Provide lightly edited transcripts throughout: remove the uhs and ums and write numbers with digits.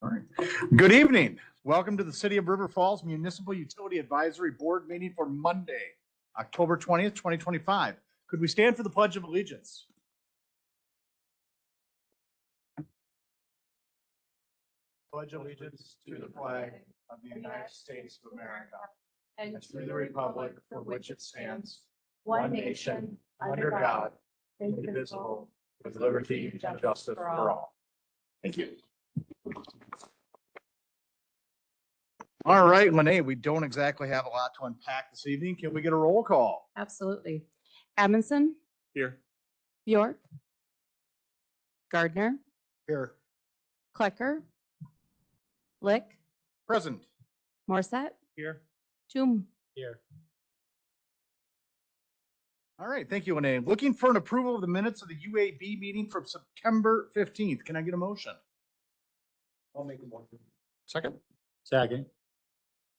All right. Good evening. Welcome to the City of River Falls Municipal Utility Advisory Board meeting for Monday, October 20th, 2025. Could we stand for the Pledge of Allegiance? Pledge allegiance to the flag of the United States of America and to the republic for which it stands, one nation, under God, indivisible, with liberty and justice for all. Thank you. All right, Lene, we don't exactly have a lot to unpack this evening. Can we get a roll call? Absolutely. Amundson, Here. Bjork, Gardner, Here. Klecker, Lick, Present. Morset, Here. Toom. Here. All right, thank you, Lene. Looking for an approval of the minutes of the UAB meeting from September 15th. Can I get a motion? I'll make a motion. Second. Second.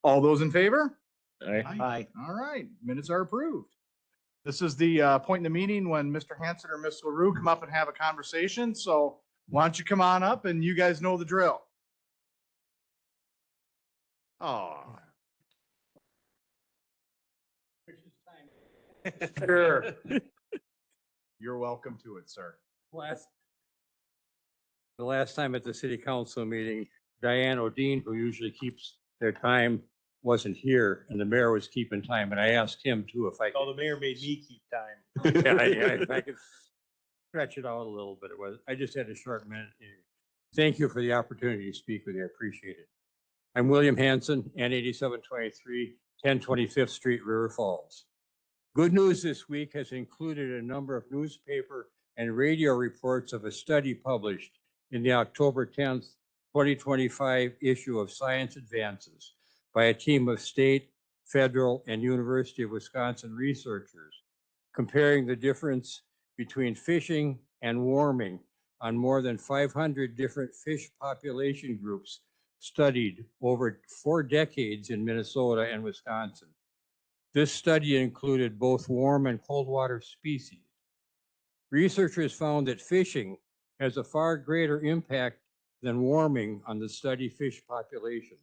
All those in favor? Aye. All right, minutes are approved. This is the point in the meeting when Mr. Hanson or Ms. LaRue come up and have a conversation. So why don't you come on up and you guys know the drill. Oh. Sure. You're welcome to it, sir. The last time at the city council meeting, Diane O'Dean, who usually keeps their time, wasn't here, and the mayor was keeping time, and I asked him too if I could. Oh, the mayor made me keep time. Yeah, if I could stretch it out a little bit. I just had a short minute. Thank you for the opportunity to speak with you. I appreciate it. I'm William Hanson, N8723, 1025th Street, River Falls. Good news this week has included a number of newspaper and radio reports of a study published in the October 10th, 2025 issue of Science Advances by a team of state, federal, and University of Wisconsin researchers, comparing the difference between fishing and warming on more than 500 different fish population groups studied over 4 decades in Minnesota and Wisconsin. This study included both warm and cold water species. Researchers found that fishing has a far greater impact than warming on the study fish populations.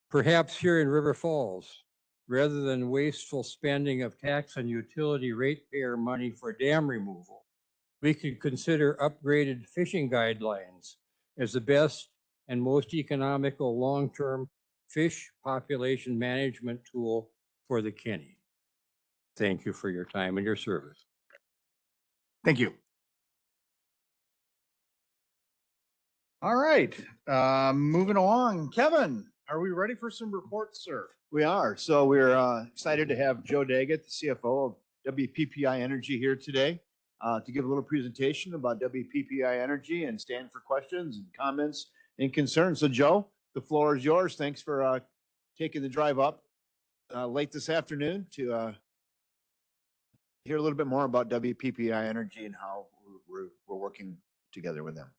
Perhaps here in River Falls, rather than wasteful spending of tax and utility ratepayer money for dam removal, we could consider upgraded fishing guidelines as the best and most economical long-term fish population management tool for the Kinney. Thank you for your time and your service. Thank you. All right, moving along. Kevin, are we ready for some reports, sir? We are. So we're excited to have Joe Daggett, the CFO of WPPI Energy, here today to give a little presentation about WPPI Energy and stand for questions and comments and concerns. So Joe, the floor is yours. Thanks for taking the drive up late this afternoon to hear a little bit more about WPPI Energy and how we're working together with them.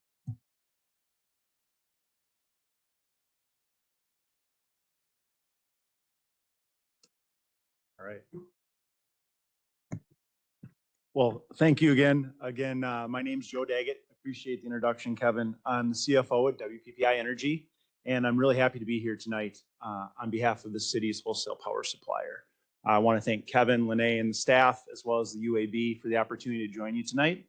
All right. Well, thank you again. My name's Joe Daggett. Appreciate the introduction, Kevin. I'm the CFO at WPPI Energy, and I'm really happy to be here tonight on behalf of the city's wholesale power supplier. I want to thank Kevin, Lene, and the staff, as well as the UAB for the opportunity to join you tonight.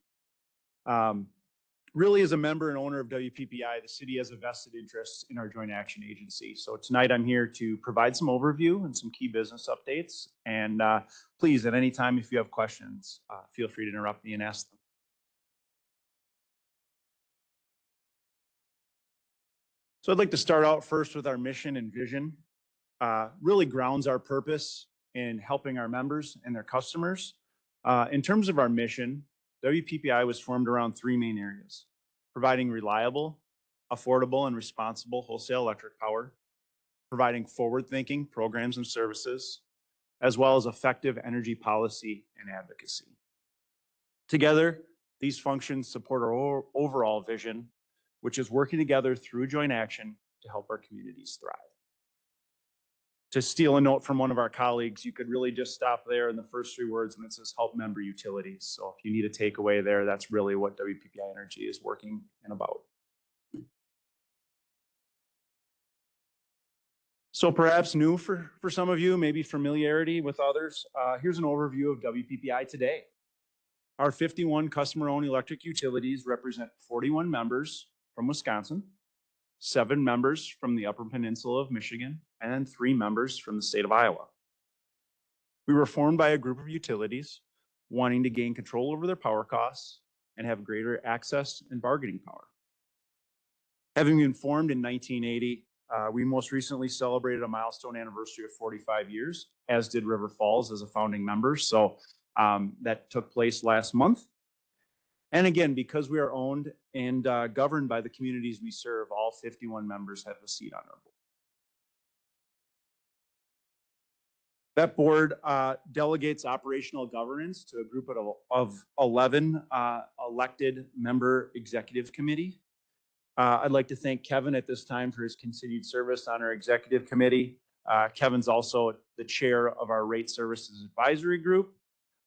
Really, as a member and owner of WPPI, the city has a vested interest in our joint action agency. So tonight I'm here to provide some overview and some key business updates. And please, at any time, if you have questions, feel free to interrupt me and ask them. So I'd like to start out first with our mission and vision. Really grounds our purpose in helping our members and their customers. In terms of our mission, WPPI was formed around 3 main areas: providing reliable, affordable, and responsible wholesale electric power, providing forward-thinking programs and services, as well as effective energy policy and advocacy. Together, these functions support our overall vision, which is working together through joint action to help our communities thrive. To steal a note from one of our colleagues, you could really just stop there in the first three words when it says help member utilities. So if you need a takeaway there, that's really what WPPI Energy is working and about. So perhaps new for some of you, maybe familiarity with others. Here's an overview of WPPI today. Our 51 customer-owned electric utilities represent 41 members from Wisconsin, 7 members from the Upper Peninsula of Michigan, and 3 members from the state of Iowa. We were formed by a group of utilities wanting to gain control over their power costs and have greater access and bargaining power. Having been formed in 1980, we most recently celebrated a milestone anniversary of 45 years, as did River Falls as a founding member. So that took place last month. And again, because we are owned and governed by the communities we serve, all 51 members have a seat on our board. That board delegates operational governance to a group of 11 elected member executive committee. I'd like to thank Kevin at this time for his continued service on our executive committee. Kevin's also the chair of our Rate Services Advisory Group,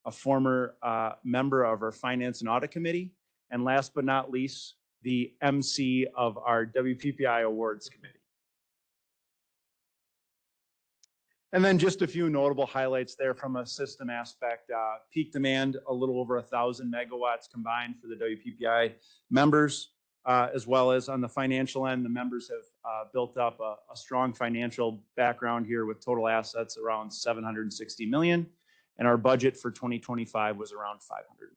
a former member of our Finance and Audit Committee, and last but not least, the MC of our WPPI Awards Committee. And then just a few notable highlights there from a system aspect. Peak demand, a little over 1,000 megawatts combined for the WPPI members, as well as on the financial end, the members have built up a strong financial background here with total assets around $760 million. And our budget for 2025 was around $500 million.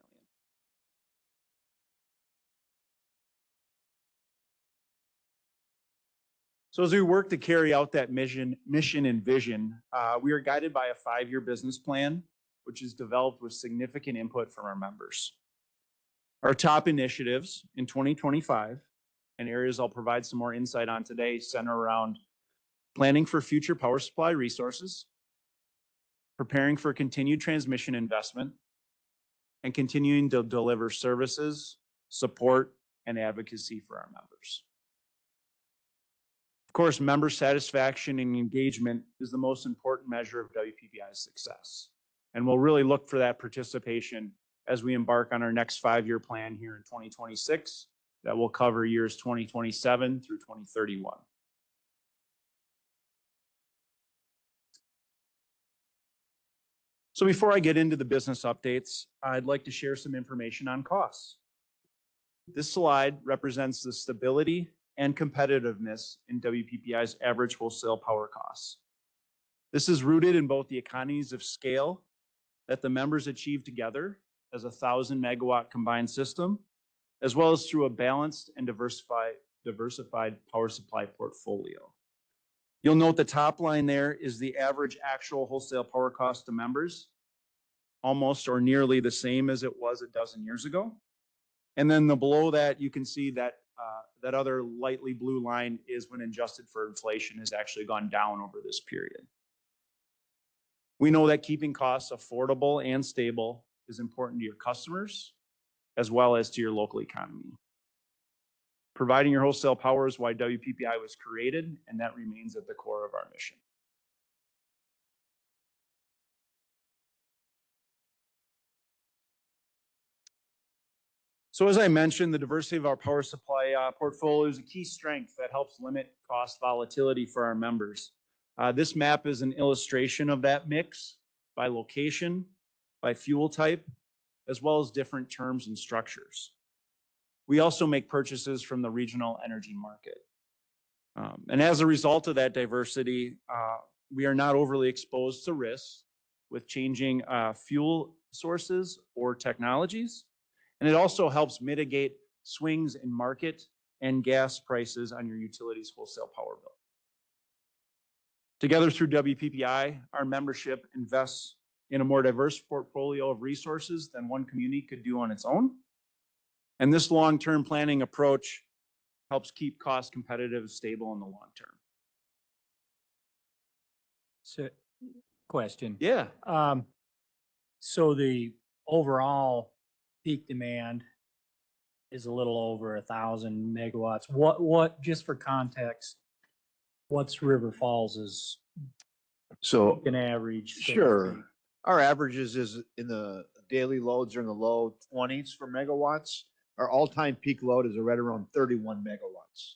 So as we work to carry out that mission and vision, we are guided by a 5-year business plan, which is developed with significant input from our members. Our top initiatives in 2025, and areas I'll provide some more insight on today, center around planning for future power supply resources, preparing for continued transmission investment, and continuing to deliver services, support, and advocacy for our members. Of course, member satisfaction and engagement is the most important measure of WPPI's success. And we'll really look for that participation as we embark on our next 5-year plan here in 2026 that will cover years 2027 through 2031. So before I get into the business updates, I'd like to share some information on costs. This slide represents the stability and competitiveness in WPPI's average wholesale power costs. This is rooted in both the economies of scale that the members achieve together as a 1,000 megawatt combined system, as well as through a balanced and diversified power supply portfolio. You'll note the top line there is the average actual wholesale power cost to members, almost or nearly the same as it was a dozen years ago. And then below that, you can see that that other lightly blue line is when adjusted for inflation has actually gone down over this period. We know that keeping costs affordable and stable is important to your customers, as well as to your local economy. Providing your wholesale power is why WPPI was created, and that remains at the core of our mission. So as I mentioned, the diversity of our power supply portfolio is a key strength that helps limit cost volatility for our members. This map is an illustration of that mix by location, by fuel type, as well as different terms and structures. We also make purchases from the regional energy market. And as a result of that diversity, we are not overly exposed to risks with changing fuel sources or technologies. And it also helps mitigate swings in market and gas prices on your utility's wholesale power bill. Together through WPPI, our membership invests in a more diverse portfolio of resources than one community could do on its own. And this long-term planning approach helps keep costs competitive, stable in the long term. So, question. Yeah. So the overall peak demand is a little over 1,000 megawatts. What, just for context, what's River Falls's So, an average. so to speak. sure, our averages is in the daily loads are in the low 20s for megawatts. Our all-time peak load is right around 31 megawatts.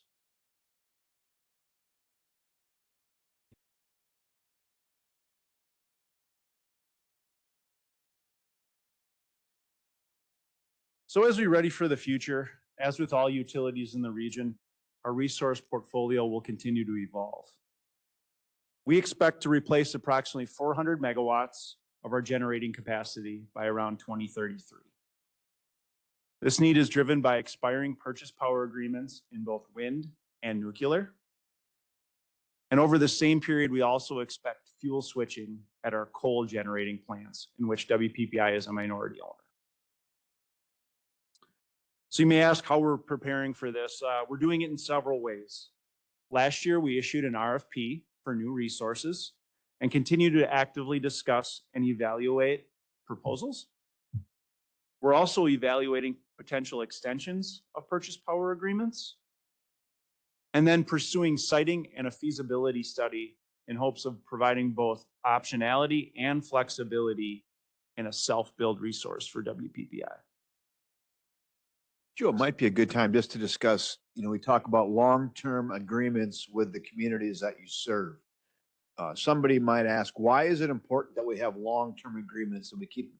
So as we ready for the future, as with all utilities in the region, our resource portfolio will continue to evolve. We expect to replace approximately 400 megawatts of our generating capacity by around 2033. This need is driven by expiring purchase power agreements in both wind and nuclear. And over the same period, we also expect fuel switching at our coal generating plants, in which WPPI is a minority owner. So you may ask how we're preparing for this. We're doing it in several ways. Last year, we issued an RFP for new resources and continue to actively discuss and evaluate proposals. We're also evaluating potential extensions of purchase power agreements and then pursuing siting and a feasibility study in hopes of providing both optionality and flexibility in a self-build resource for WPPI. Joe, it might be a good time just to discuss, we talk about long-term agreements with the communities that you serve. Somebody might ask, why is it important that we have long-term agreements and we keep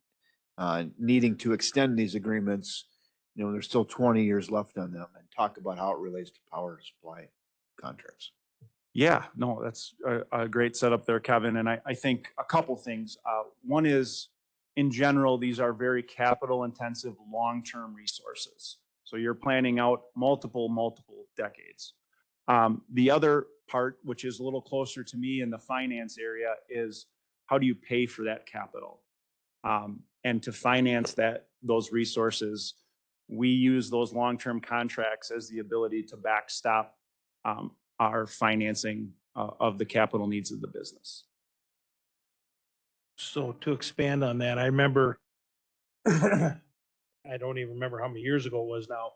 needing to extend these agreements? There's still 20 years left on them, and talk about how it relates to power supply contracts. Yeah, no, that's a great setup there, Kevin. And I think a couple things. One is, in general, these are very capital intensive, long-term resources. So you're planning out multiple decades. The other part, which is a little closer to me in the finance area, is how do you pay for that capital? And to finance those resources, we use those long-term contracts as the ability to backstop our financing of the capital needs of the business. So to expand on that, I remember, I don't even remember how many years ago it was now.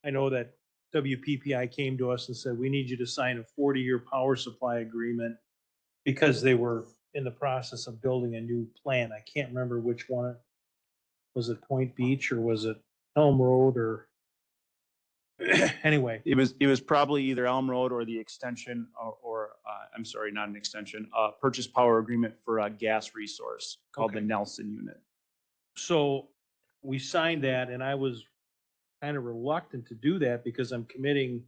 I know that WPPI came to us and said, we need you to sign a 40-year power supply agreement because they were in the process of building a new plant. I can't remember which one. Was it Point Beach or was it Elm Road or anyway? It was probably either Elm Road or the extension or I'm sorry, not an extension, purchase power agreement for a gas resource called the Nelson unit. So we signed that and I was kind of reluctant to do that because I'm committing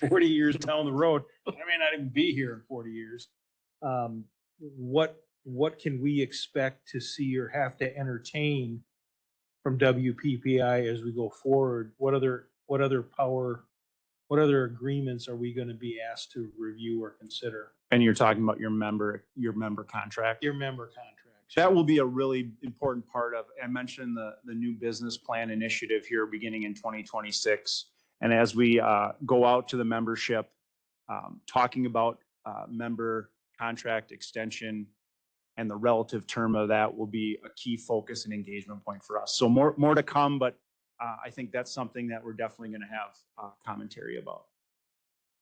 40 years down the road. I may not even be here in 40 years. What can we expect to see or have to entertain from WPPI as we go forward? What other agreements are we going to be asked to review or consider? And you're talking about your member contract? Your member contracts. That will be a really important part of, I mentioned the new business plan initiative here beginning in 2026. And as we go out to the membership, talking about member contract extension and the relative term of that will be a key focus and engagement point for us. So more to come, but I think that's something that we're definitely going to have commentary about.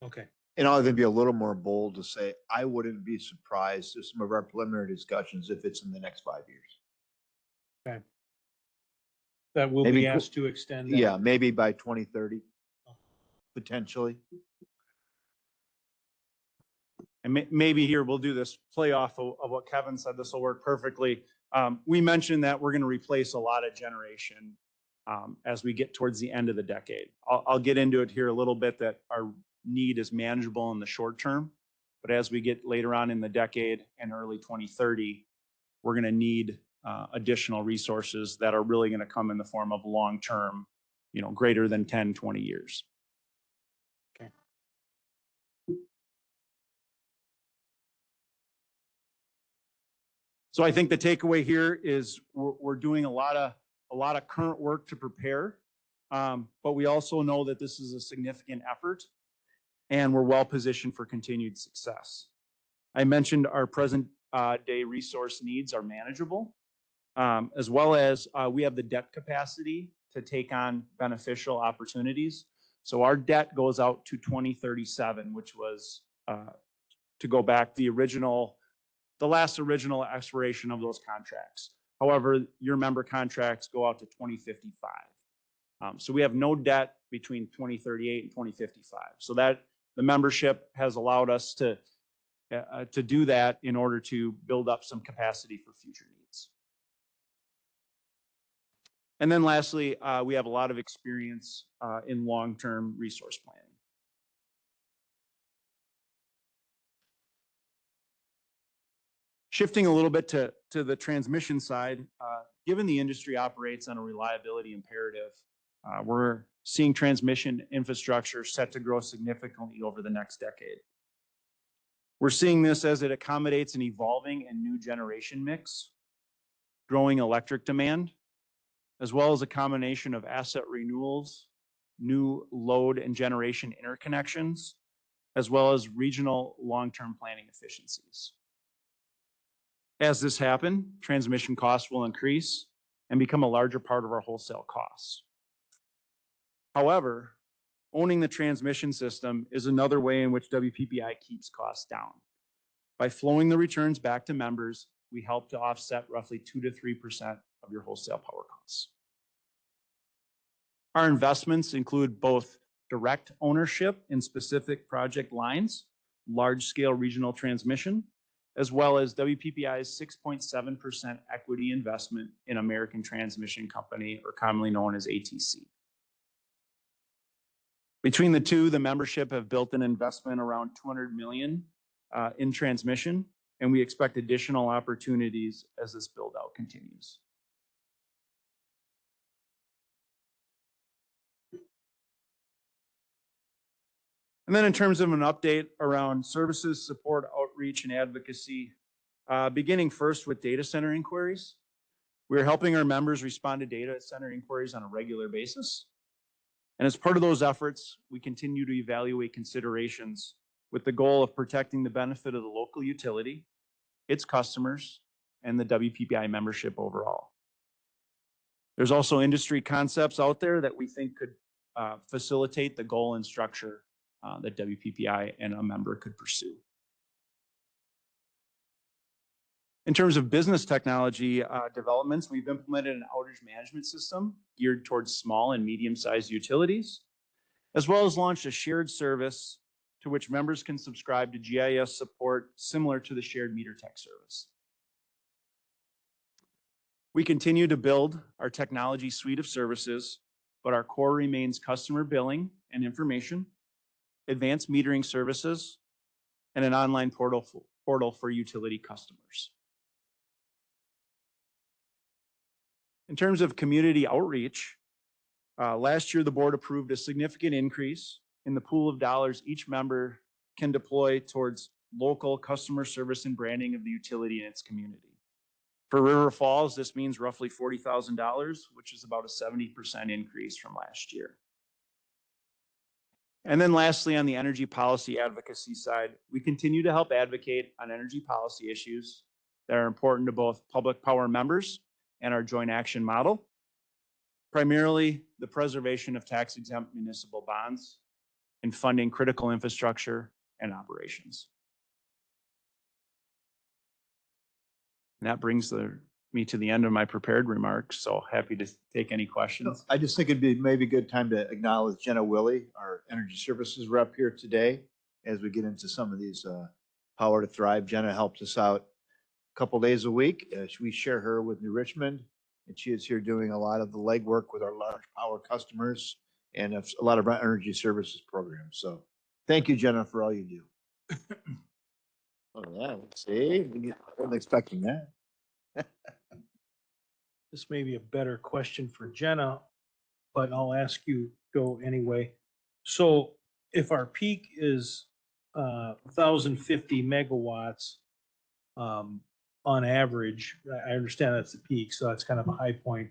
Okay. And I'll even be a little more bold to say, I wouldn't be surprised if some of our preliminary discussions, if it's in the next 5 years. Okay. That will Maybe be asked to extend that. Yeah, maybe by 2030, potentially. And maybe here we'll do this play off of what Kevin said. This will work perfectly. We mentioned that we're going to replace a lot of generation as we get towards the end of the decade. I'll get into it here a little bit that our need is manageable in the short term, but as we get later on in the decade and early 2030, we're going to need additional resources that are really going to come in the form of long-term, greater than 10, 20 years. Okay. So I think the takeaway here is we're doing a lot of current work to prepare, but we also know that this is a significant effort and we're well positioned for continued success. I mentioned our present day resource needs are manageable, as well as we have the debt capacity to take on beneficial opportunities. So our debt goes out to 2037, which was to go back the last original expiration of those contracts. However, your member contracts go out to 2055. So we have no debt between 2038 and 2055. So that the membership has allowed us to do that in order to build up some capacity for future needs. And then lastly, we have a lot of experience in long-term resource planning. Shifting a little bit to the transmission side, given the industry operates on a reliability imperative, we're seeing transmission infrastructure set to grow significantly over the next decade. We're seeing this as it accommodates an evolving and new generation mix, growing electric demand, as well as a combination of asset renewals, new load and generation interconnections, as well as regional long-term planning efficiencies. As this happens, transmission costs will increase and become a larger part of our wholesale costs. However, owning the transmission system is another way in which WPPI keeps costs down. By flowing the returns back to members, we help to offset roughly 2 to 3% of your wholesale power costs. Our investments include both direct ownership in specific project lines, large-scale regional transmission, as well as WPPI's 6.7% equity investment in American Transmission Company, or commonly known as ATC. Between the two, the membership have built an investment around $200 million in transmission, and we expect additional opportunities as this build-out continues. And then in terms of an update around services, support, outreach, and advocacy, beginning first with data center inquiries. We're helping our members respond to data center inquiries on a regular basis. And as part of those efforts, we continue to evaluate considerations with the goal of protecting the benefit of the local utility, its customers, and the WPPI membership overall. There's also industry concepts out there that we think could facilitate the goal and structure that WPPI and a member could pursue. In terms of business technology developments, we've implemented an outage management system geared towards small and medium-sized utilities, as well as launched a shared service to which members can subscribe to GIS support similar to the shared meter tech service. We continue to build our technology suite of services, but our core remains customer billing and information, advanced metering services, and an online portal for utility customers. In terms of community outreach, last year the board approved a significant increase in the pool of dollars each member can deploy towards local customer service and branding of the utility in its community. For River Falls, this means roughly $40,000, which is about a 70% increase from last year. And then lastly, on the energy policy advocacy side, we continue to help advocate on energy policy issues that are important to both public power members and our joint action model, primarily the preservation of tax-exempt municipal bonds and funding critical infrastructure and operations. And that brings me to the end of my prepared remarks, so happy to take any questions. I just think it'd be maybe a good time to acknowledge Jenna Willie, our energy services rep here today, as we get into some of these Power to Thrive. Jenna helps us out a couple days a week. We share her with New Richmond, and she is here doing a lot of the legwork with our large power customers and a lot of our energy services programs. So thank you, Jenna, for all you do. Oh, yeah, see, I wasn't expecting that. This may be a better question for Jenna, but I'll ask you, Joe, anyway. So if our peak is 1,050 megawatts on average, I understand that's the peak, so that's kind of a high point.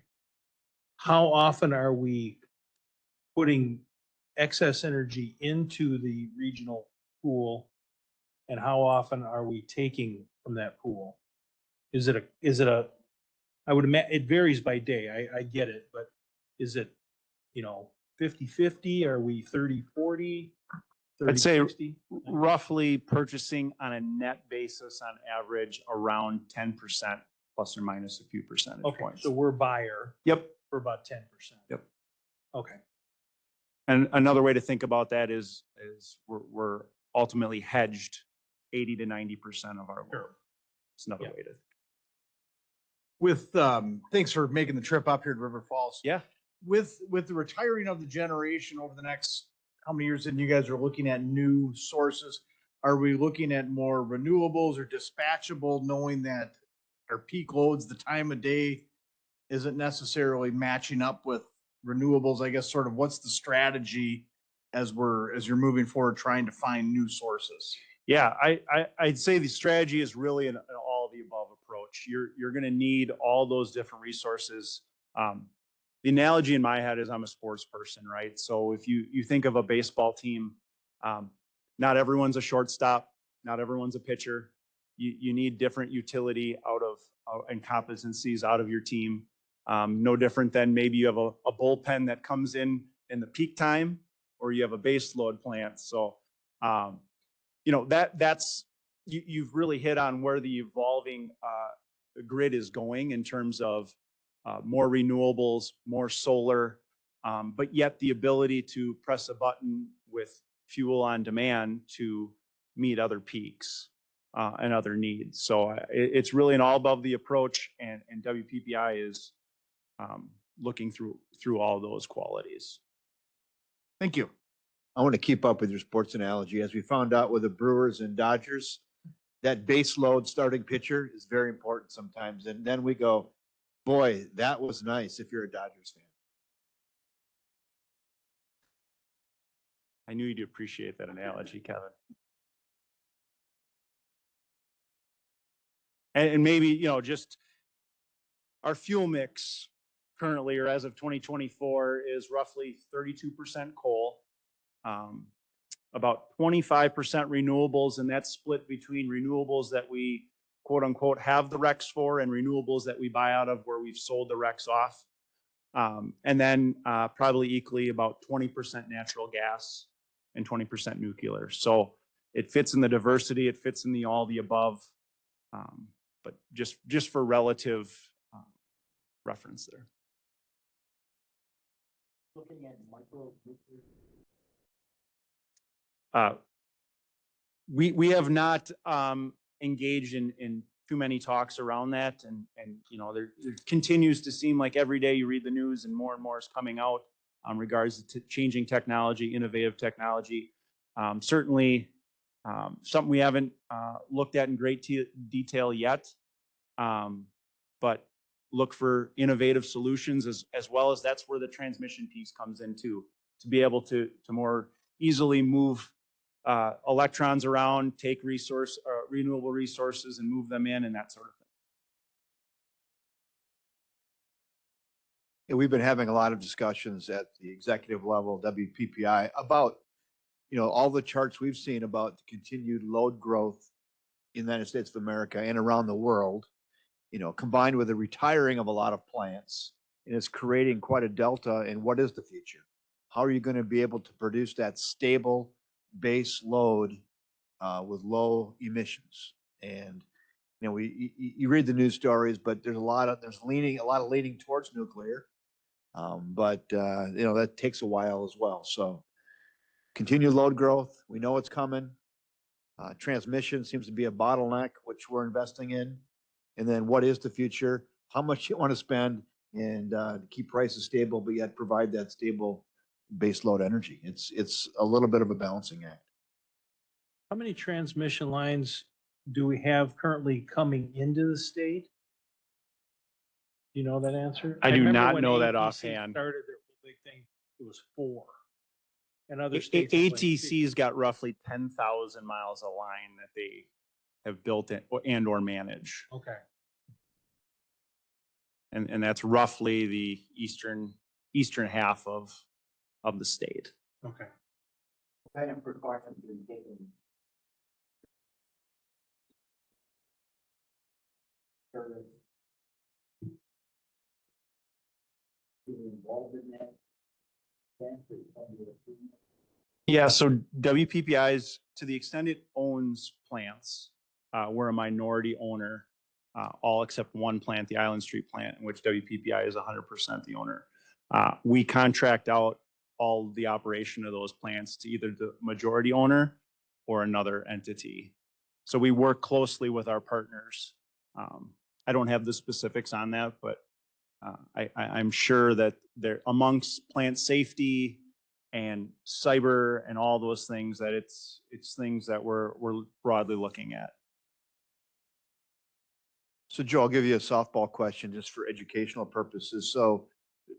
How often are we putting excess energy into the regional pool, and how often are we taking from that pool? Is it a I would imagine it varies by day. I get it, but is it, 50-50? Are we 30-40, I'd say 30-60? roughly purchasing on a net basis on average around 10% plus or minus a few percentage Okay, points. so we're buyer Yep. for about 10%. Yep. Okay. And another way to think about that is we're ultimately hedged 80 to 90% of our load. Sure. It's another Yeah. way to. With, thanks for making the trip up here to River Falls. Yeah. With the retiring of the generation over the next, how many years then you guys are looking at new sources? Are we looking at more renewables or dispatchable, knowing that our peak loads, the time of day isn't necessarily matching up with renewables? I guess sort of what's the strategy as you're moving forward, trying to find new sources? Yeah, I'd say the strategy is really an all of the above approach. You're going to need all those different resources. The analogy in my head is I'm a sports person, right? So if you think of a baseball team, not everyone's a shortstop, not everyone's a pitcher. You need different utility and competencies out of your team. No different than maybe you have a bullpen that comes in the peak time, or you have a base load plant. So, you've really hit on where the evolving grid is going in terms of more renewables, more solar, but yet the ability to press a button with fuel on demand to meet other peaks and other needs. So it's really an all above the approach, and WPPI is looking through all those qualities. Thank you. I want to keep up with your sports analogy. As we found out with the Brewers and Dodgers, that base load starting pitcher is very important sometimes. And then we go, boy, that was nice if you're a Dodgers fan. I knew you'd appreciate that analogy, Kevin. And maybe, just our fuel mix currently, or as of 2024, is roughly 32% coal, about 25% renewables, and that's split between renewables that we quote unquote have the RECs for and renewables that we buy out of where we've sold the RECs off. And then probably equally about 20% natural gas and 20% nuclear. So it fits in the diversity, it fits in the all the above, but just for relative reference there. Looking at micro. We have not engaged in too many talks around that, and there continues to seem like every day you read the news and more is coming out in regards to changing technology, innovative technology. Certainly something we haven't looked at in great detail yet, but look for innovative solutions as well as that's where the transmission piece comes in too, to be able to more easily move electrons around, take renewable resources and move them in and that sort of thing. And we've been having a lot of discussions at the executive level, WPPI, about, all the charts we've seen about the continued load growth in the United States of America and around the world, combined with the retiring of a lot of plants, and it's creating quite a delta in what is the future. How are you going to be able to produce that stable base load with low emissions? And you read the news stories, but there's a lot of leaning towards nuclear, but that takes a while as well. So continued load growth, we know it's coming. Transmission seems to be a bottleneck, which we're investing in. And then what is the future? How much you want to spend and keep prices stable, but yet provide that stable base load energy. It's a little bit of a balancing act. How many transmission lines do we have currently coming into the state? Do you know that answer? I do remember not when know that ATC offhand. Started their whole big thing, it was 4. And other states. it's like 6. ATC's got roughly 10,000 miles of line that they have built or manage. Okay. And that's roughly the eastern half of the state. Okay. Kind of precautions are taken. Being involved in that. Yeah, so WPPI's, to the extent it owns plants, we're a minority owner, all except one plant, the Island Street plant, in which WPPI is 100% the owner. We contract out all the operation of those plants to either the majority owner or another entity. So we work closely with our partners. I don't have the specifics on that, but I'm sure that they're amongst plant safety and cyber and all those things, that it's things that we're broadly looking at. So Joe, I'll give you a softball question just for educational purposes. So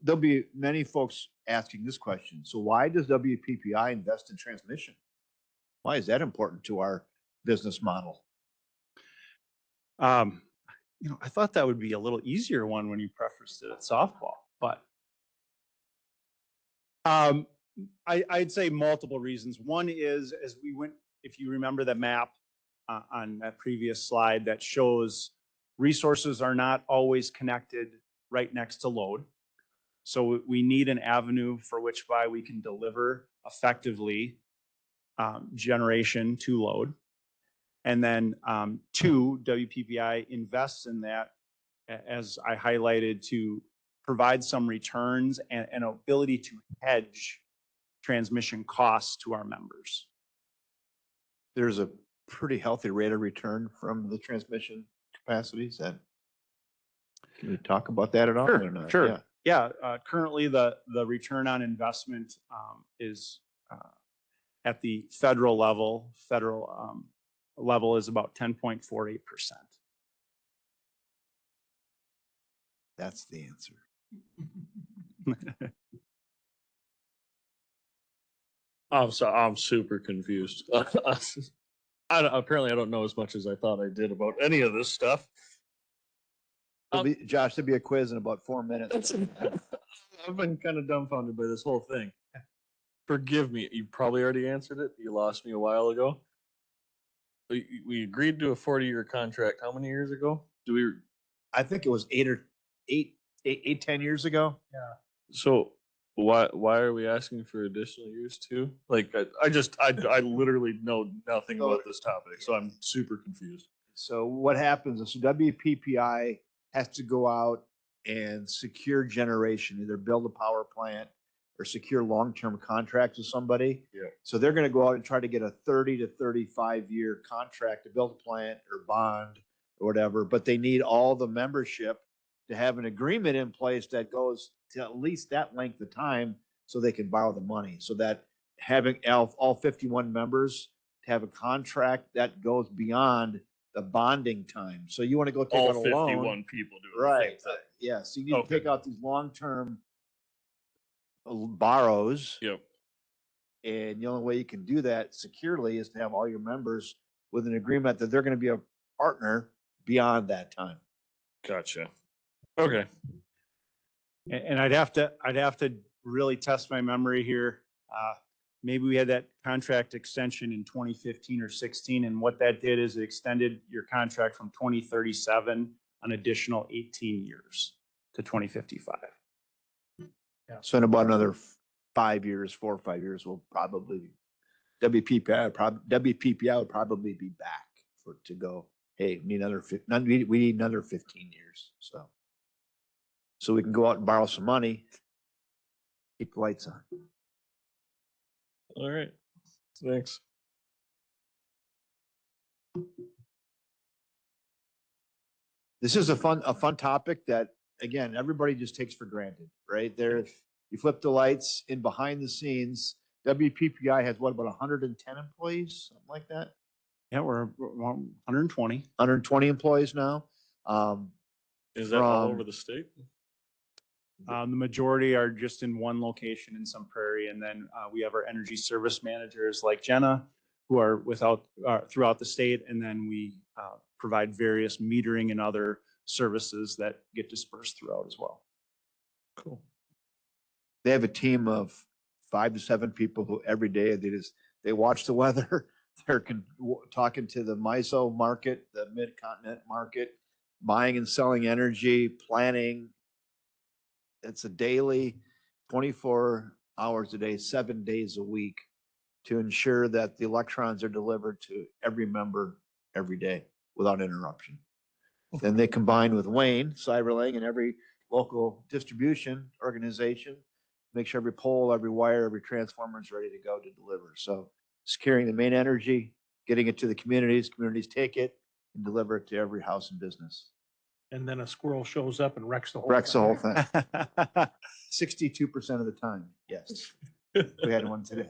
there'll be many folks asking this question. So why does WPPI invest in transmission? Why is that important to our business model? I thought that would be a little easier one when you prefaced it at softball, but I'd say multiple reasons. One is, as we went, if you remember the map on that previous slide that shows resources are not always connected right next to load. So we need an avenue for which by we can deliver effectively generation to load. And then two, WPPI invests in that, as I highlighted, to provide some returns and an ability to hedge transmission costs to our members. There's a pretty healthy rate of return from the transmission capacities. Can we talk about that at all? Sure, or not? sure. Yeah. Currently the return on investment is at the federal level. Level is about 10.48%. That's the answer. I'm super confused. Apparently I don't know as much as I thought I did about any of this stuff. Josh, there'll be a quiz in about 4 minutes. I've been kind of dumbfounded by this whole thing. Forgive me, you probably already answered it. You lost me a while ago. We agreed to a 40-year contract. How many years ago? I think it was 10 years ago. So why are we asking for additional years too? Like I literally know nothing about this topic, so I'm super confused. So what happens is WPPI has to go out and secure generation, either build a power plant or secure long-term contracts with somebody. Yeah. So they're going to go out and try to get a 30 to 35-year contract to build a plant or bond or whatever, but they need all the membership to have an agreement in place that goes to at least that length of time so they can borrow the money. So that having all 51 members to have a contract that goes beyond the bonding time. So you want to go take All out a loan. 51 people do it. Right. Yeah. So you need to take out these long-term borrows. Yep. And the only way you can do that securely is to have all your members with an agreement that they're going to be a partner beyond that time. Gotcha. Okay. And I'd have to really test my memory here. Maybe we had that contract extension in 2015 or 16, and what that did is it extended your contract from 2037 an additional 18 years to 2055. So in about another 5 years, 4 or 5 years, we'll probably WPPI would probably be back to go. Hey, we need another 15 years. So we can go out and borrow some money, keep the lights on. All right. Thanks. This is a fun topic that, again, everybody just takes for granted, right? There, you flip the lights in behind the scenes. WPPI has what, about 110 employees, something like that? Yeah, we're 120. 120 employees now. Is that all over the state? The majority are just in one location in Sun Prairie, and then we have our energy service managers like Jenna, who are throughout the state, and then we provide various metering and other services that get dispersed throughout as well. Cool. They have a team of 5 to 7 people who every day they watch the weather. They're talking to the MISO market, the mid-continent market, buying and selling energy, planning. It's a daily, 24 hours a day, 7 days a week to ensure that the electrons are delivered to every member every day without interruption. Then they combine with Wayne, CyberLink, and every local distribution organization, make sure every pole, every wire, every transformer is ready to go to deliver. So securing the main energy, getting it to the communities, communities take it and deliver it to every house and business. And then a squirrel shows up and wrecks the whole. Wrecks the thing. whole thing. 62% of the time, yes. We had one today.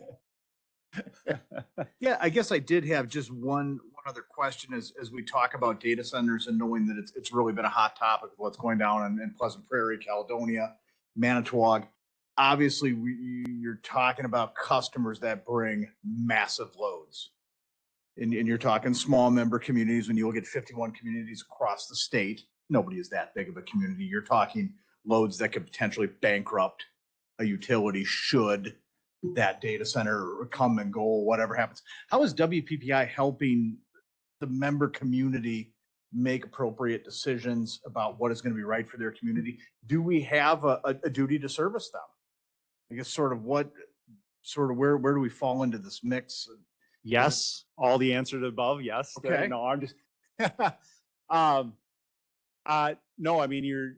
Yeah, I guess I did have just one other question as we talk about data centers and knowing that it's really been a hot topic of what's going down in Pleasant Prairie, Caledonia, Manitowoc. Obviously, you're talking about customers that bring massive loads. And you're talking small member communities. When you look at 51 communities across the state, nobody is that big of a community. You're talking loads that could potentially bankrupt a utility should that data center come and go, whatever happens. How is WPPI helping the member community make appropriate decisions about what is going to be right for their community? Do we have a duty to service them? I guess where do we fall into this mix? Yes, all the answer to above, yes. Okay. No, I'm just, no, I mean,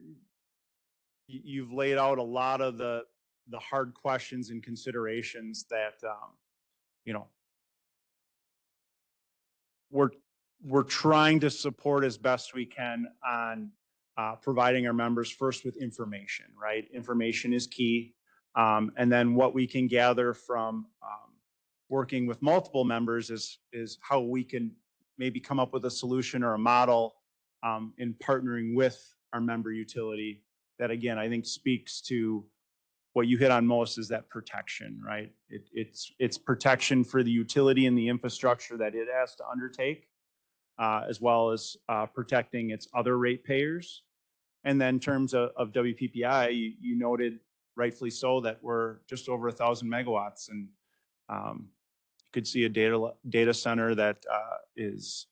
you've laid out a lot of the hard questions and considerations that, you know, we're trying to support as best we can on providing our members first with information, right? Information is key. And then what we can gather from working with multiple members is how we can maybe come up with a solution or a model in partnering with our member utility that, again, I think speaks to what you hit on most is that protection, right? It's protection for the utility and the infrastructure that it has to undertake, as well as protecting its other ratepayers. And then in terms of WPPI, you noted rightfully so that we're just over 1,000 megawatts, and you could see a data center that is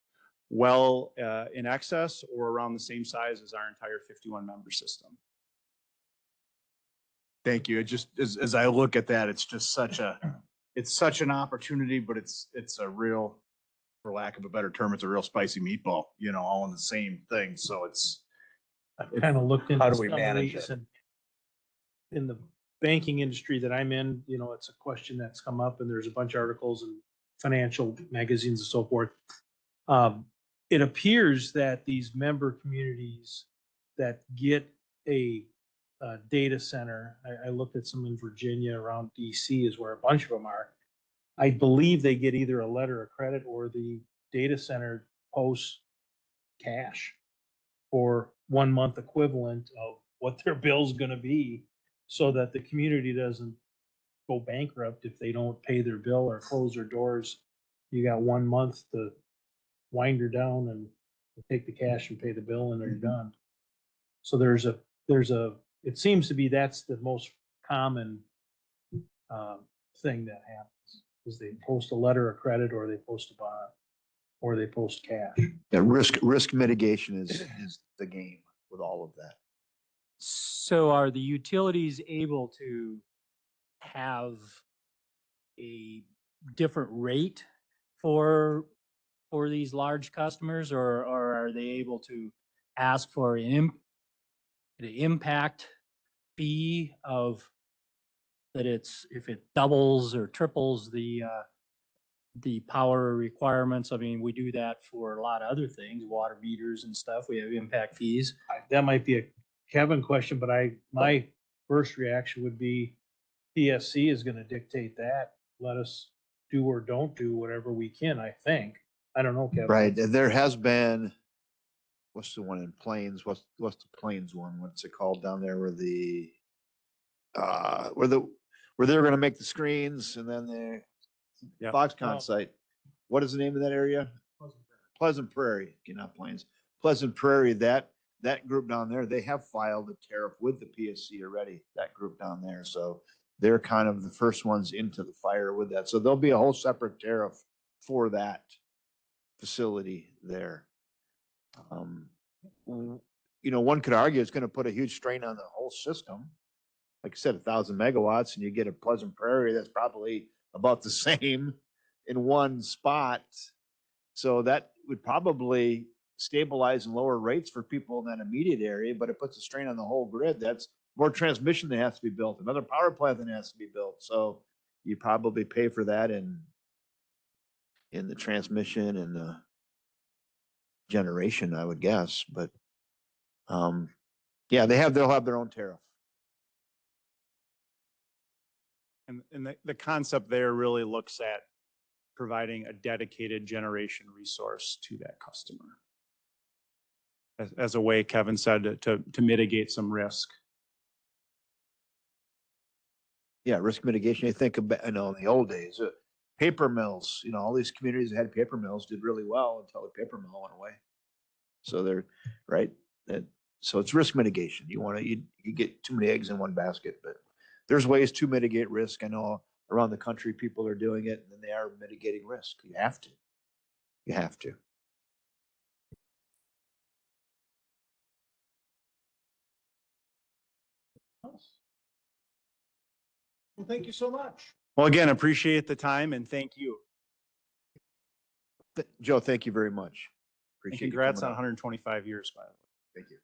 well in excess or around the same size as our entire 51 member system. Thank you. It just, as I look at that, it's just such an opportunity, but it's a real, for lack of a better term, it's a real spicy meatball, you know, all in the same thing. So it's, I've kind of looked into How do we some of manage these, it? and in the banking industry that I'm in, you know, it's a question that's come up, and there's a bunch of articles and financial magazines and so forth. It appears that these member communities that get a data center, I looked at some in Virginia, around DC is where a bunch of them are. I believe they get either a letter of credit or the data center posts cash for 1 month equivalent of what their bill's gonna be, so that the community doesn't go bankrupt if they don't pay their bill or close their doors. You got 1 month to wind her down and take the cash and pay the bill, and they're done. So there's a, it seems to be that's the most common thing that happens, is they post a letter of credit, or they post a bond, or they post cash. Yeah, risk mitigation is the game with all of that. So are the utilities able to have a different rate for these large customers, or are they able to ask for the impact fee of that it's, if it doubles or triples the power requirements? I mean, we do that for a lot of other things, water meters and stuff. We have impact fees. That might be a Kevin question, but my first reaction would be PSC is gonna dictate that. Let us do or don't do whatever we can, I think. I don't know, Kevin. Right, and there has been, what's the one in Plains? What's the Plains one? What's it called down there where they're gonna make the screens and then the Yep. Foxconn Oh. site. What is the name of that area? Pleasant Prairie, not Plains. Pleasant Prairie, that group down there, they have filed a tariff with the PSC already, that group down there. So they're kind of the first ones into the fire with that. So there'll be a whole separate tariff for that facility there. You know, one could argue it's gonna put a huge strain on the whole system. Like I said, 1,000 megawatts, and you get a Pleasant Prairie that's probably about the same. in one spot. So that would probably stabilize and lower rates for people in that immediate area, but it puts a strain on the whole grid. That's more transmission that has to be built, another power plant that has to be built. So you probably pay for that in the transmission and the generation, I would guess. But yeah, they'll have their own tariff. And the concept there really looks at providing a dedicated generation resource to that customer. As a way, Kevin said, to mitigate some risk. Yeah, risk mitigation. I think about, in the old days, paper mills, all these communities that had paper mills did really well until the paper mill went away. So they're right. So it's risk mitigation. You get too many eggs in one basket, but there's ways to mitigate risk. I know around the country people are doing it, and they are mitigating risk. You have to. You have to. Well, thank you so much. Well, again, appreciate the time and thank you. Joe, thank you very much. And Appreciate you congrats on coming out. 125 years, by the way. Thank you.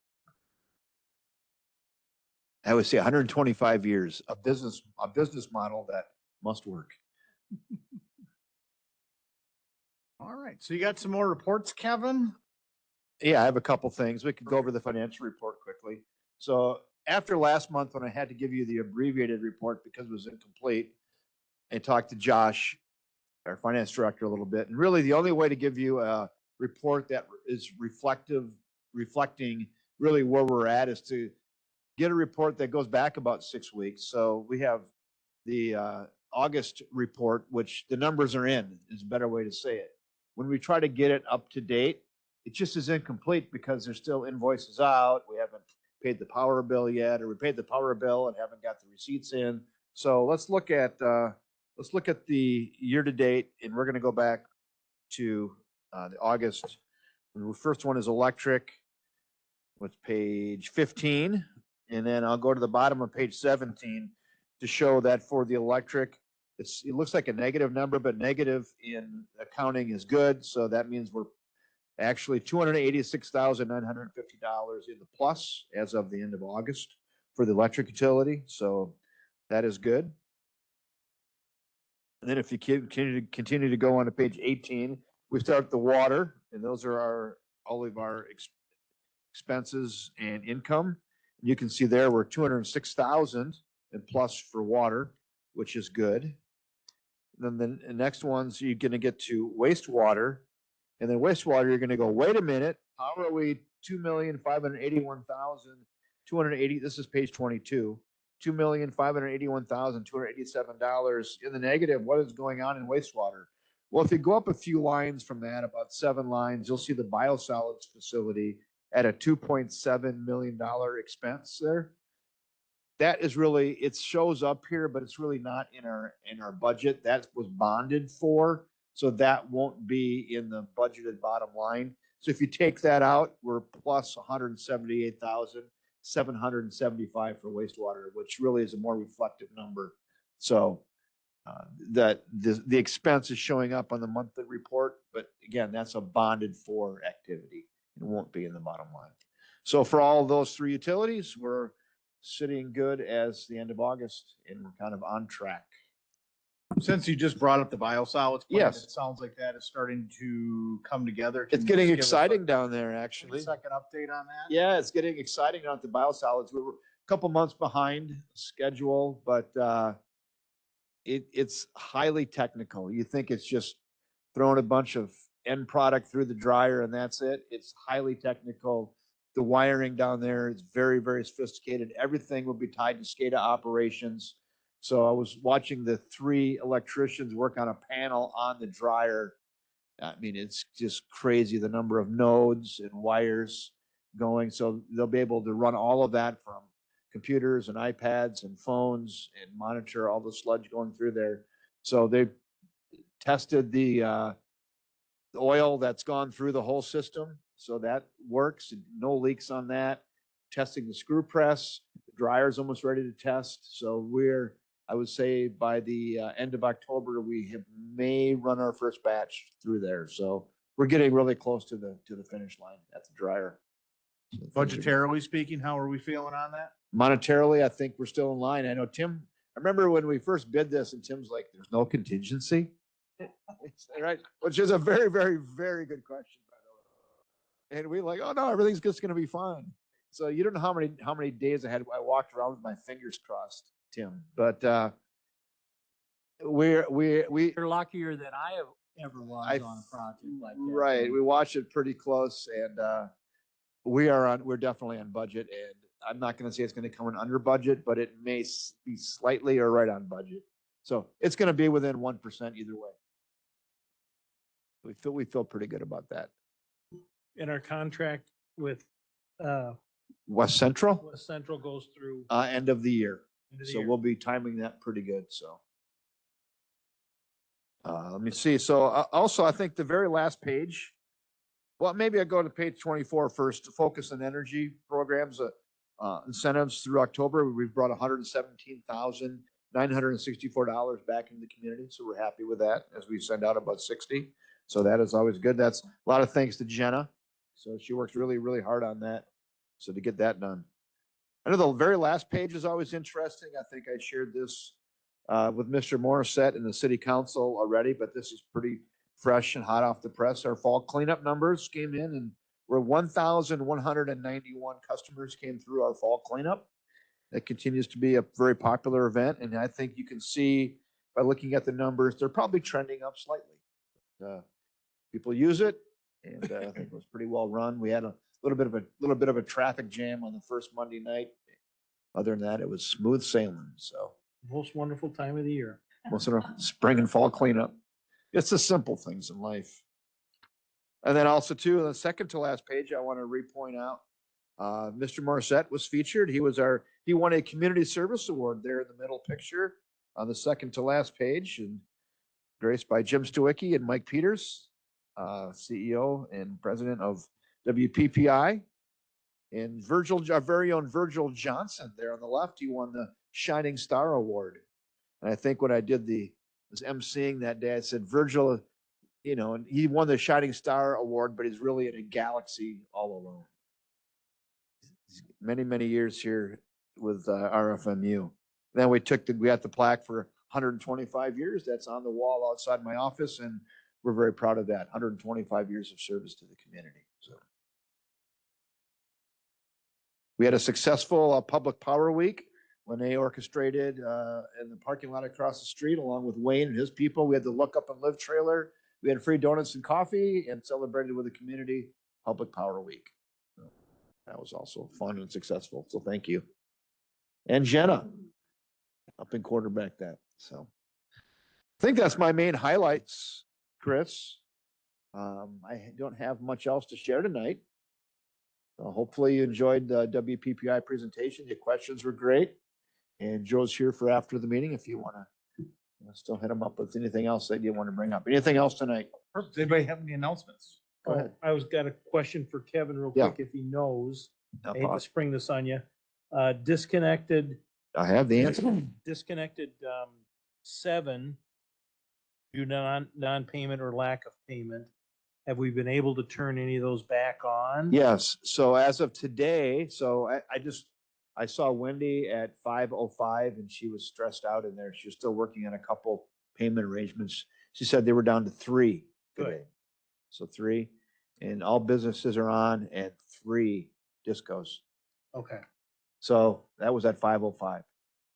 I would say 125 years, a business model that must work. All right, so you got some more reports, Kevin? Yeah, I have a couple things. We could go over the financial report quickly. So after last month, when I had to give you the abbreviated report because it was incomplete, I talked to Josh, our finance director, a little bit. And really the only way to give you a report that is reflecting really where we're at is to get a report that goes back about 6 weeks. So we have the August report, which the numbers are in, is a better way to say it. When we try to get it up to date, it just is incomplete because there's still invoices out. We haven't paid the power bill yet, or we paid the power bill and haven't got the receipts in. So let's look at the year to date, and we're going to go back to the August. The first one is electric. What's page 15? And then I'll go to the bottom of page 17 to show that for the electric, it looks like a negative number, but negative in accounting is good. So that means we're actually $286,950 in the plus as of the end of August for the electric utility. So that is good. And then if you continue to go on to page 18, we start the water, and those are all of our expenses and income. You can see there we're 206,000 and plus for water, which is good. Then the next ones you're going to get to wastewater, and then wastewater you're going to go, wait a minute, how are we 2,581,280? This is page 22. $2,581,287 in the negative. What is going on in wastewater? Well, if you go up a few lines from that, about 7 lines, you'll see the biosolids facility at a $2.7 million expense there. That is really, it shows up here, but it's really not in our budget. That was bonded for, so that won't be in the budgeted bottom line. So if you take that out, we're plus 178,775 for wastewater, which really is a more reflective number. So that the expense is showing up on the monthly report, but again, that's a bonded for activity. It won't be in the bottom line. So for all those 3 utilities, we're sitting good as the end of August, and we're kind of on track. Since you just brought up the biosolids plant, Yes. it sounds like that is starting to come together. It's Can you getting just give us exciting a down there, actually. second update on that? Yeah, it's getting exciting out the biosolids. We were a couple months behind schedule, but it's highly technical. You think it's just throwing a bunch of end product through the dryer and that's it. It's highly technical. The wiring down there is very, very sophisticated. Everything will be tied to SCADA operations. So I was watching the 3 electricians work on a panel on the dryer. I mean, it's just crazy the number of nodes and wires going. So they'll be able to run all of that from computers and iPads and phones and monitor all the sludge going through there. So they've tested the oil that's gone through the whole system. So that works. No leaks on that. Testing the screw press. The dryer's almost ready to test. So I would say by the end of October, may run our first batch through there. So we're getting really close to the finish line at the dryer. So things are- Budgetarily speaking, how are we feeling on that? Monetarily, I think we're still in line. I know Tim, I remember when we first bid this and Tim's like, there's no contingency. Right, which is a very, very, very good question, by the way. And we like, oh no, everything's just gonna be fine. So you don't know how many days I walked around with my fingers crossed, Tim, but we You're luckier than I have ever was I- on a project like that. right, we watched it pretty close and we're definitely on budget, and I'm not gonna say it's gonna come in under budget, but it may be slightly or right on budget. So it's gonna be within 1% either way. We feel pretty good about that. In our contract with, West Central, West Central goes through. end of the year. end of the So year. we'll be timing that pretty good, so. Let me see. So also, I think the very last page, well, maybe I go to page 24 first to focus on energy programs, incentives through October. We've brought $117,964 back into the community. So we're happy with that as we send out about 60. So that is always good. That's a lot of thanks to Jenna. So she works really, really hard on that. So to get that done. I know the very last page is always interesting. I think I shared this with Mr. Morissette and the city council already, but this is pretty fresh and hot off the press. Our fall cleanup numbers came in and we're 1,191 customers came through our fall cleanup. It continues to be a very popular event. And I think you can see by looking at the numbers, they're probably trending up slightly. People use it and I think it was pretty well run. We had a little bit of a traffic jam on the first Monday night. Other than that, it was smooth sailing. So Most wonderful time of the year. most of the spring and fall cleanup. It's the simple things in life. And then also too, on the second to last page, I want to repoint out, Mr. Morissette was featured. He won a community service award there in the middle picture on the second to last page, and graced by Jim Stewicki and Mike Peters, CEO and president of WPPI. And our very own Virgil Johnson there on the left, he won the Shining Star Award. And I think when I was emceeing that day, I said, Virgil, and he won the Shining Star Award, but he's really in a galaxy all alone. He's many, many years here with RFMU. Then we got the plaque for 125 years. That's on the wall outside my office, and we're very proud of that. 125 years of service to the community. So we had a successful public power week when they orchestrated in the parking lot across the street, along with Wayne and his people. We had the Look Up and Live trailer. We had free donuts and coffee and celebrated with the community public power week. So that was also fun and successful. So thank you. And Jenna up and quarterback that. So I think that's my main highlights, Chris. I don't have much else to share tonight. Hopefully you enjoyed the WPPI presentation. Your questions were great. And Joe's here for after the meeting if you want to still hit him up with anything else that you want to bring up. Anything else tonight? Does anybody have any announcements? Go ahead. I got a question for Kevin real Yeah. quick, if he knows. No I hate to problem. spring this on you. Disconnected I have the answer. disconnected 7 due to non-payment or lack of payment. Have we been able to turn any of those back on? Yes. So as of today, I saw Wendy at 5:05 and she was stressed out in there. She was still working on a couple payment arrangements. She said they were down to 3 Good. today. So 3, and all businesses are on and 3 discos. Okay. So that was at 5:05. I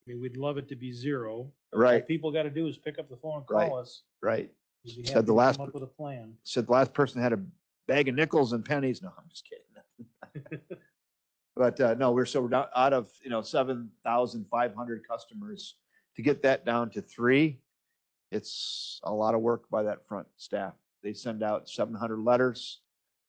mean, we'd love it to be 0. All Right, people got to do is pick up the phone and Right. call us. right. We'd be Said happy the to last- come up with a plan. Said the last person had a bag of nickels and pennies. No, I'm just kidding. But no, we're down out of 7,500 customers. To get that down to 3, it's a lot of work by that front staff. They send out 700 letters.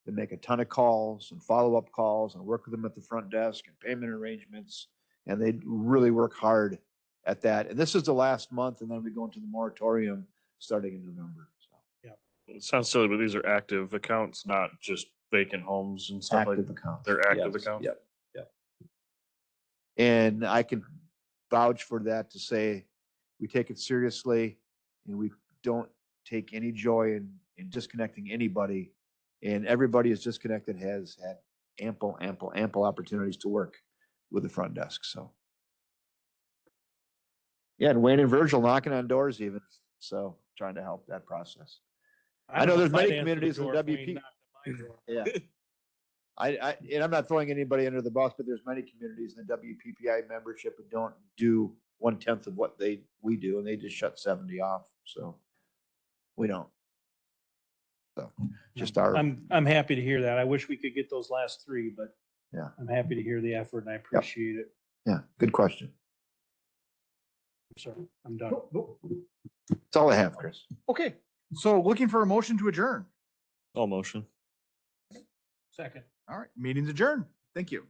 They make a ton of calls and follow-up calls and work with them at the front desk and payment arrangements. And they really work hard at that. And this is the last month, and then we go into the moratorium starting in November. So It sounds silly, but these are active accounts, not just vacant homes and stuff like active that. accounts. They're active Yes, accounts? Yep, yep. And I can vouch for that to say We take it seriously and we don't take any joy in disconnecting anybody. And everybody is disconnected has had ample opportunities to work with the front desk, so. Yeah, and Wayne and Virgil knocking on doors even, so trying to help that process. I know don't there's if I'd many answer the communities in door if WP Wayne knocked on my door. Yeah. And I'm not throwing anybody under the bus, but there's many communities in the WPPI membership that don't do 1/10 of what we do, and they just shut 70 off, so. We don't. So, just our, I'm happy to hear that. I wish we could get those last three, but Yeah. I'm happy to hear the effort and I appreciate it. yeah, good question. So I'm done. That's all I have, Chris. Okay, so looking for a motion to adjourn. All motion. Second. All right, meeting's adjourned. Thank you.